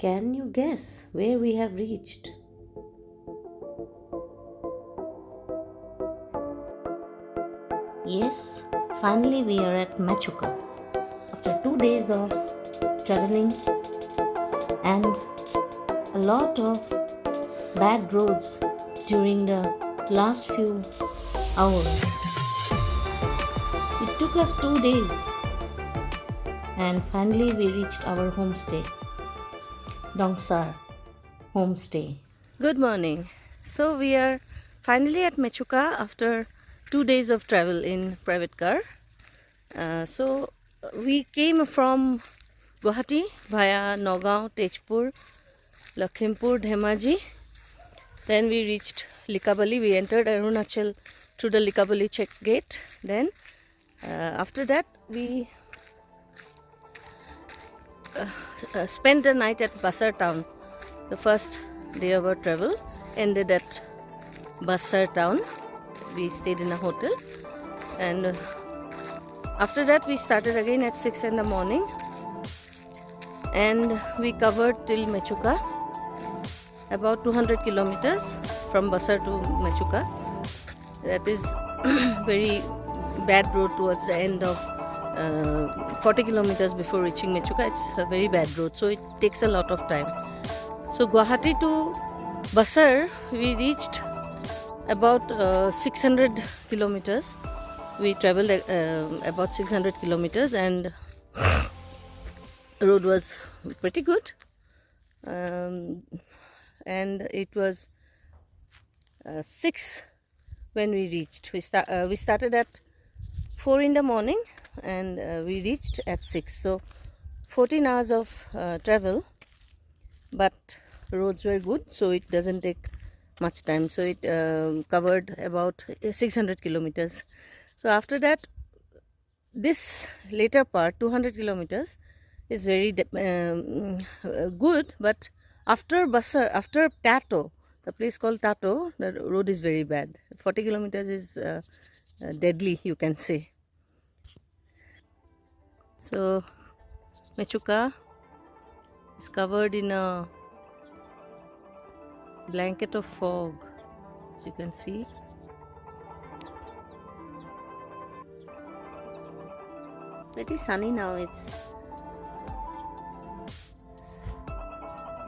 Can you guess where we have reached? Yes, finally we are at Mechuka. After 2 days of traveling and a lot of bad roads during the last few hours. It took us 2 days and finally we reached our homestay, Dongsar homestay. Good morning. So we are finally at Mechuka after 2 days of travel in private car. So we came from Guwahati via Nagaon, Tejpur, Lakhimpur, Dhemaji. Then we reached Likabali. We entered Arunachal through the Likabali check gate. Then after that we spent the night at Basar town. The first day of our travel ended at Basar town. We stayed in a hotel and after that we started again at 6 in the morning and we covered till Mechuka, about 200 kilometers from Basar to Mechuka. That is very bad road towards the end of 40 kilometers before reaching Mechuka. It's a very bad road, so it takes a lot of time. So Guwahati to Basar we reached about 600 kilometers. We traveled about 600 kilometers and the road was pretty good. And it was 6 when we reached. We started at 4 in the morning and we reached at 6. So 14 hours of travel, but roads were good, so it doesn't take much time. So it covered about 600 kilometers. So after that, this later part, 200 kilometers, is very good, but after Basar, after Tato, the place called Tato, the road is very bad. 40 kilometers is deadly, you can say. So Mechuka is covered in a blanket of fog, as you can see. Pretty sunny now. It's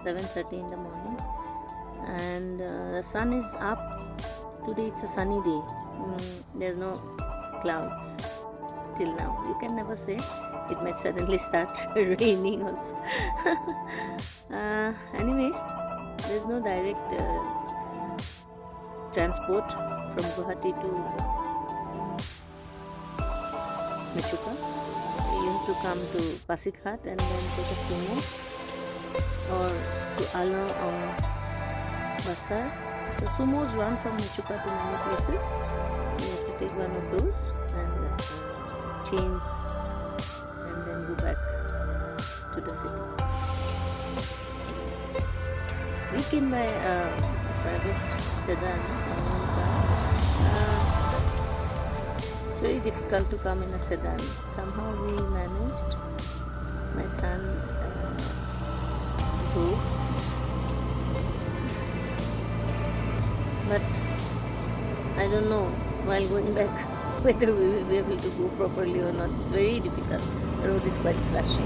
7:30 in the morning and the sun is up. Today it's a sunny day. There's no clouds till now. You can never say. It might suddenly start raining also. Anyway, there's no direct transport from Guwahati to Mechuka. You have to come to Pasikhat and then take a sumo or to Alo or Basar. So sumos run from Mechuka to many places. You have to take one of those and change and then go back to the city. We came by a private sedan. It's very difficult to come in a sedan. Somehow we managed. My son drove, but I don't know while going back whether we will be able to go properly or not. It's very difficult. The road is quite slushy.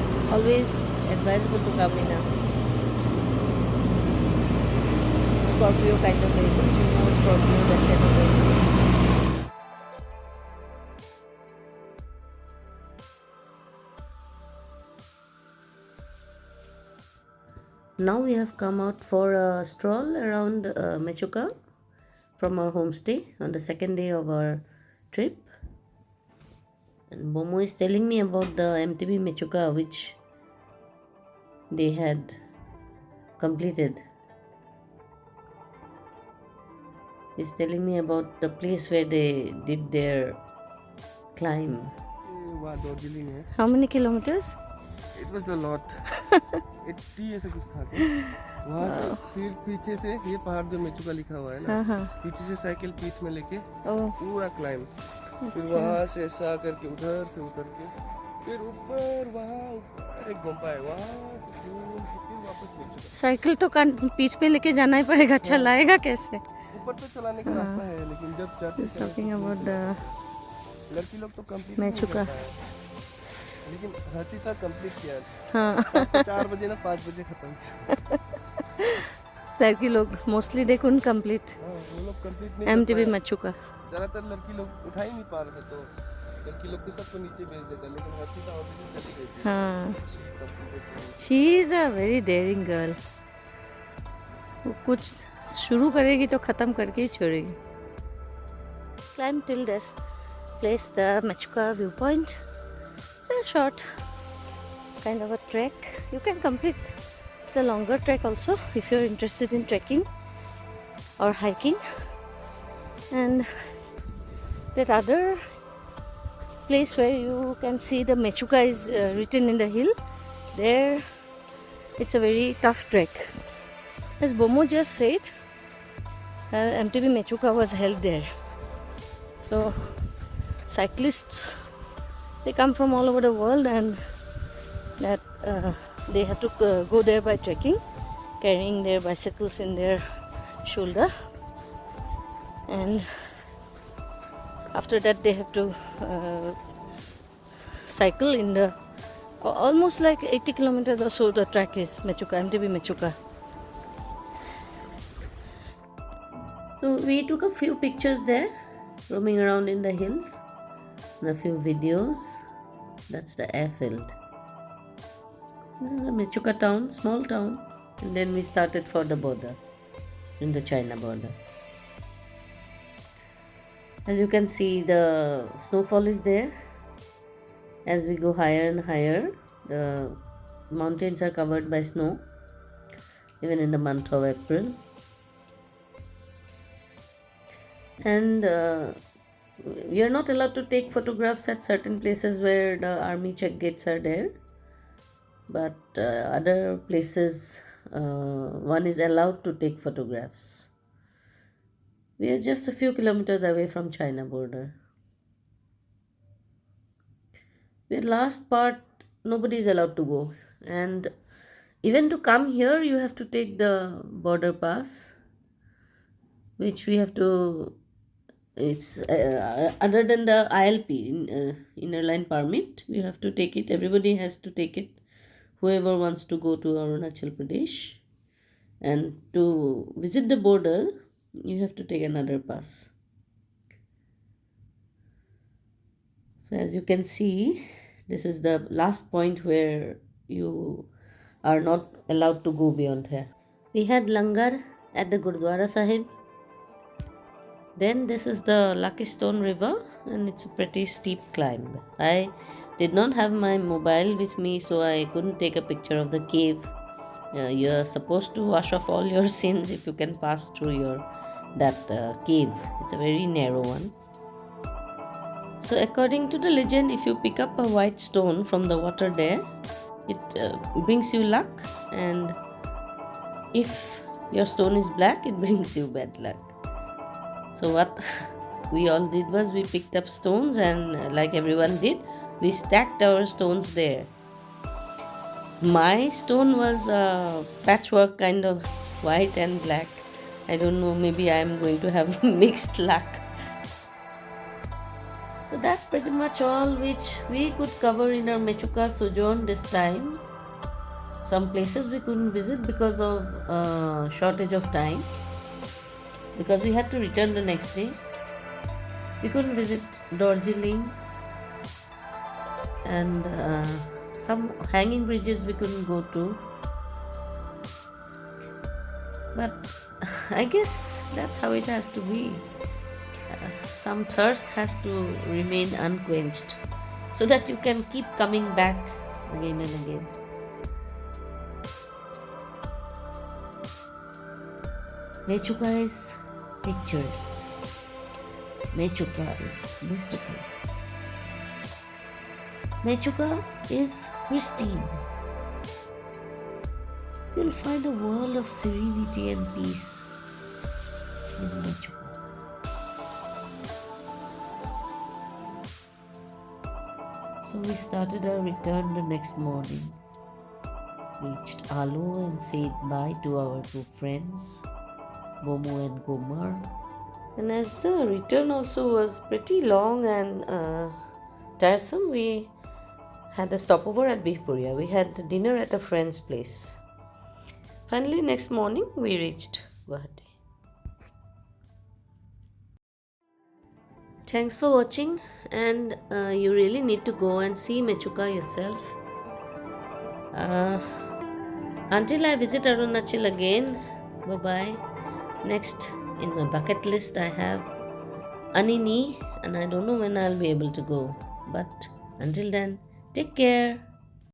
It's always advisable to come in a Scorpio kind of vehicle, sumo, Scorpio, that kind of vehicle. Now we have come out for a stroll around Mechuka from our homestay on the second day of our trip. And Bommo is telling me about the MTB Mechuka which they had completed. He's telling me about the place where they did their climb. How many kilometers? It was a lot. 80 ऐसा कुछ था वहाँ से फिर पीछे से ये पहाड़ जो मेचुका लिखा हुआ है ना पीछे से साइकिल पीठ में लेके पूरा क्लाइम फिर वहाँ से ऐसा करके उधर से उतर के फिर ऊपर वहाँ एक गोम्पा है वहाँ सुकून फिर वापस मेचुका। साइकिल तो पीठ पे लेके जाना ही पड़ेगा, चलाएगा कैसे? ऊपर तो चलाने का रास्ता है लेकिन जब चढ़ते चढ़ते टॉकिंग अबाउट द लड़की लोग तो कंप्लीट नहीं मेचुका। करता है, लेकिन रचिता कंप्लीट किया। हाँ, शाम को 4 बजे ना 5 बजे खत्म किया। लड़की लोग मोस्टली दे कुडंट कंप्लीट हाँ, वो लोग कंप्लीट नहीं कर एमटीबी पाए। मेचुका। ज़्यादातर लड़की लोग उठा ही नहीं पा रहे थे, तो लड़की लोग को सबको नीचे भेज देता, लेकिन रचिता ऑलरेडी चली गई थी। हाँ, She completed it. She is a very dairying girl. वो कुछ शुरू करेगी तो ख़त्म करके ही छोड़ेगी। Climb till this place, the Mechuka viewpoint. It's a short kind of a trek. You can complete the longer trek also if you're interested in trekking or hiking. And that other place where you can see the Mechuka is written in the hill, there it's a very tough trek. As Bommo just said, MTB Mechuka was held there. So cyclists, they come from all over the world, and that they have to go there by trekking, carrying their bicycles in their shoulder, and after that they have to cycle in the almost like 80 kilometers or so. The track is Mechuka, MTB Mechuka. So we took a few pictures there, roaming around in the hills, and a few videos. That's the airfield. This is a Mechuka town, small town, and then we started for the border, in the China border. As you can see, the snowfall is there. As we go higher and higher, the mountains are covered by snow, even in the month of April. And we are not allowed to take photographs at certain places where the army check gates are there, but other places one is allowed to take photographs. We are just a few kilometers away from China border. The last part, nobody is allowed to go, and even to come here you have to take the border pass, which we have to. It's other than the ILP, inner line permit, you have to take it. Everybody has to take it, whoever wants to go to Arunachal Pradesh. And to visit the border, you have to take another pass. So as you can see, this is the last point where you are not allowed to go beyond here. We had langar at the Gurdwara Sahib. Then this is the Lucky Stone River, and it's a pretty steep climb. I did not have my mobile with me, so I couldn't take a picture of the cave. You're supposed to wash off all your sins if you can pass through that cave. It's a very narrow one. So according to the legend, if you pick up a white stone from the water there, it brings you luck, and if your stone is black, it brings you bad luck. So what we all did was we picked up stones, and like everyone did, we stacked our stones there. My stone was a patchwork kind of white and black. I don't know, maybe I am going to have mixed luck. So that's pretty much all which we could cover in our Mechuka sojourn this time. Some places we couldn't visit because of shortage of time, because we had to return the next day. We couldn't visit Darjeeling, and some hanging bridges we couldn't go to. But I guess that's how it has to be. Some thirst has to remain unquenched so that you can keep coming back again and again. Mechuka is picturesque. Mechuka is mystical. Mechuka is pristine. You'll find a world of serenity and peace in Mechuka. So we started our return the next morning. reached Alu and said bye to our two friends, Bommo and Gomar. And as the return also was pretty long and tiresome, we had a stopover at Bihpuria. We had dinner at a friend's place. Finally, next morning, we reached Guwahati. Thanks for watching, and you really need to go and see Mechuka yourself. Uh, until I visit Arunachal again, bye bye. Next in my bucket list, I have Anini, and I don't know when I'll be able to go. But until then, take care.